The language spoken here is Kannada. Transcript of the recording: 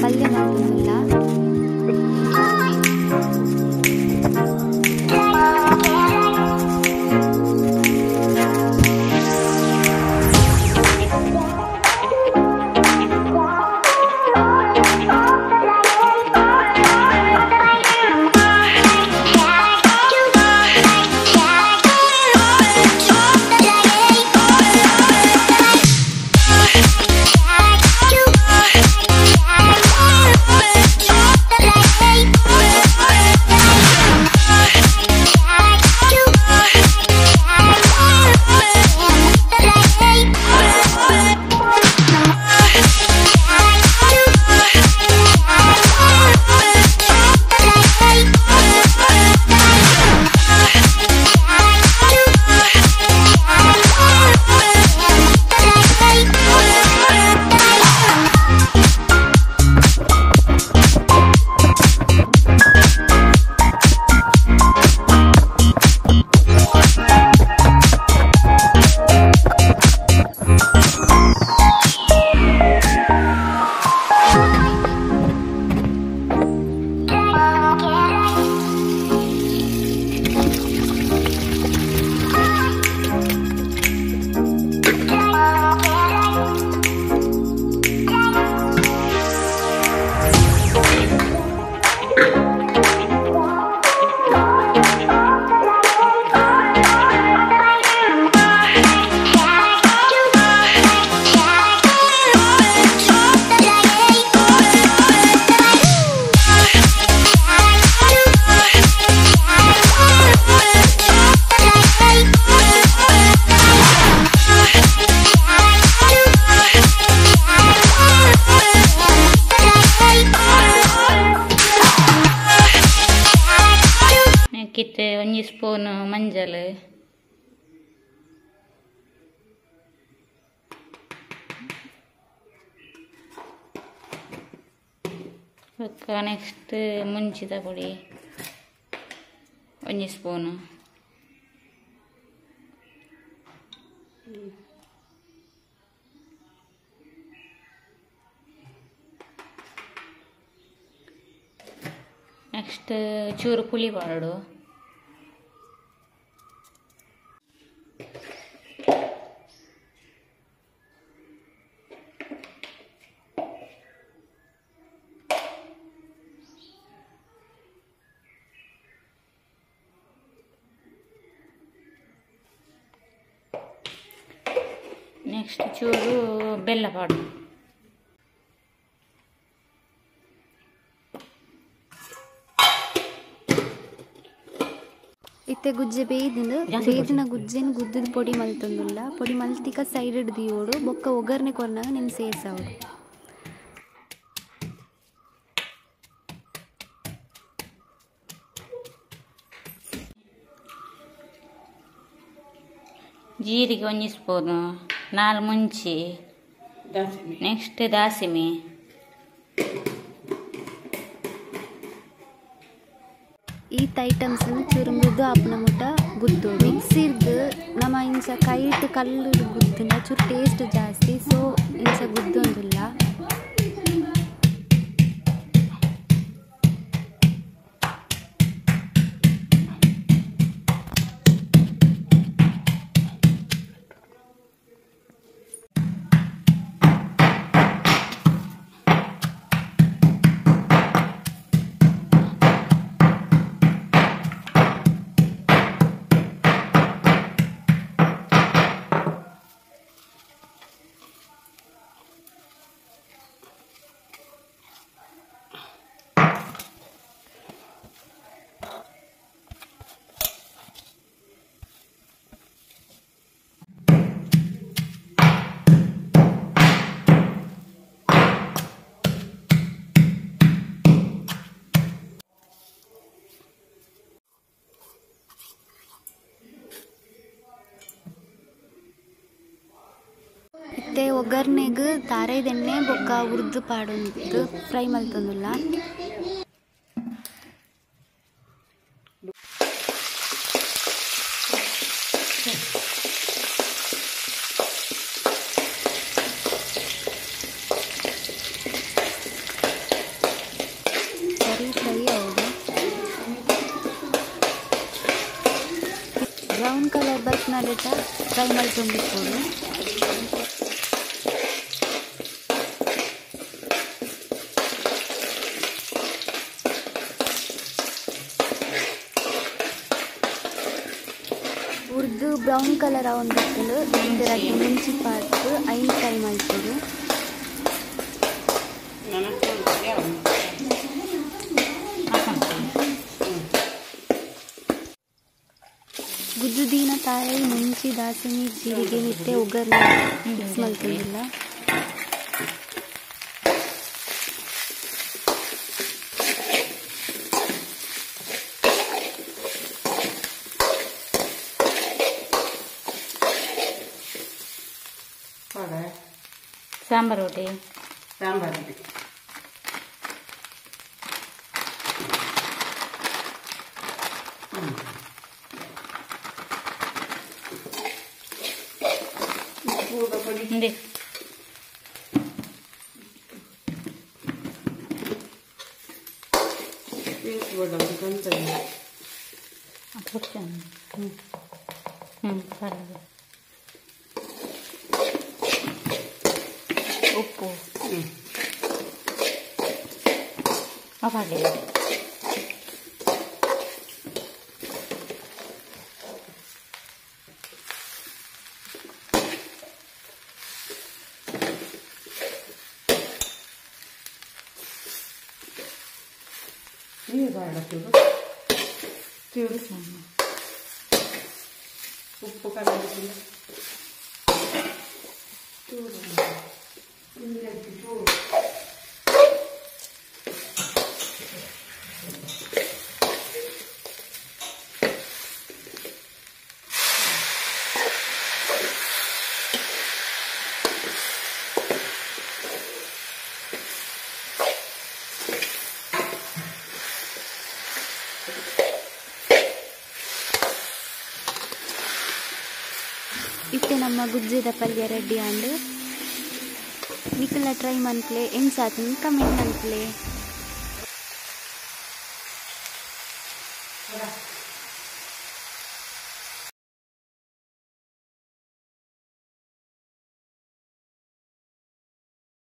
ಪಲ್ಯ ಮಾಡ್ತಿಲ್ಲ. Kita onye spoon manjal. Next munchita podi onye spoon. Next churu puli padu. Next churu bella padu. ಇತ್ತೆ ಗುಜ್ಜೆ ಬೇಯ್ದಿನ ಗುಜ್ಜೆನ ಗುದ್ದದ ಪೊಡಿ ಮಲ್ತಂದುಲ್ಲ ಪೊಡಿ ಮಲ್ತಿಕ ಸೈಡ್ ಹಿಡ್ದಿಯೋಡು ಬೊಕ್ಕ ಒಗ್ಗರಣೆ ಕೊರ್ನಾಗ ನಿನ್ ಸೇರ್ಸಾವಡು. ಜೀರಿಗೆ ಒಂಜಿ ಸ್ಪೂನು, 4 ಮುಂಚಿ, ನೆಕ್ಸ್ಟ್ ದಾಸಿಮೆ, ಈ ಐಟಮ್ಸ್ ಚೂರು ಮೃದು ಆಪನ ಮುಟ್ಟ ಗುದ್ದು ಮಿಕ್ಸಿರ್ದು ನಮ್ಮ ಇಂಚ ಕೈಟ್ ಕಲ್ಲು ಗುದ್ದನ ಚೂರು ಟೇಸ್ಟ್ ಜಾಸ್ತಿ ಸೊ ಇಂಚ ಗುದ್ದೊಂದಿಲ್ಲ. ಮತ್ತೆ ಒಗ್ಗರಣೆಗೆ ತಾರೆದೆಣ್ಣೆ ಬೊಕ್ಕ ಉರ್ದು ಪಾಡೊಂದು ಫ್ರೈ ಮಲ್ತೊಂದುಲ್ಲ. ಟೊಮೊಟ ಫ್ರೈ ಮಾಡ್ಕೊಂಡಿರ್ಬೋದು. ಹುರಿದು ಬ್ರೌನ್ ಕಲರ್ ಆವೊಂದಿತ್ತಲು ಇದರಾಗಿ ಮುಂಚಿ ಪಾರ್ಟ್ ಐನ್ ಫ್ರೈ ಮಾಡ್ಬೋದು. ಗುಜ್ಜು ದೀನ ತಾಯಿ ಮುಂಚಿ ದಾಸನಿ ಜೀರಿಗೆ ಹಿಟ್ಟೆ ಒಗ್ಗರಣೆ ಮಿಕ್ಸ್ ಮಾಡ್ಕೊಂಡಿಲ್ಲ. ಸಾಂಬಾರ್ ರೊಟ್ಟಿ ಹಿಂದೆ ಉಪ್ಪು ಹಾಗೆ ಉಪ್ಪು ಇತ್ತೆ ನಮ್ಮ ಗುಜ್ಜದ ಪಲ್ಯ ರೆಡಿ ಆಂಡ್ ನಿಕ್ಲ ಟ್ರೈ ಮನ್ಪ್ಲೆ ಹೆಂಗ್ ಸಾಕು ಕಮೆಂಟ್ ಮನ್ಪ್ಲೆ.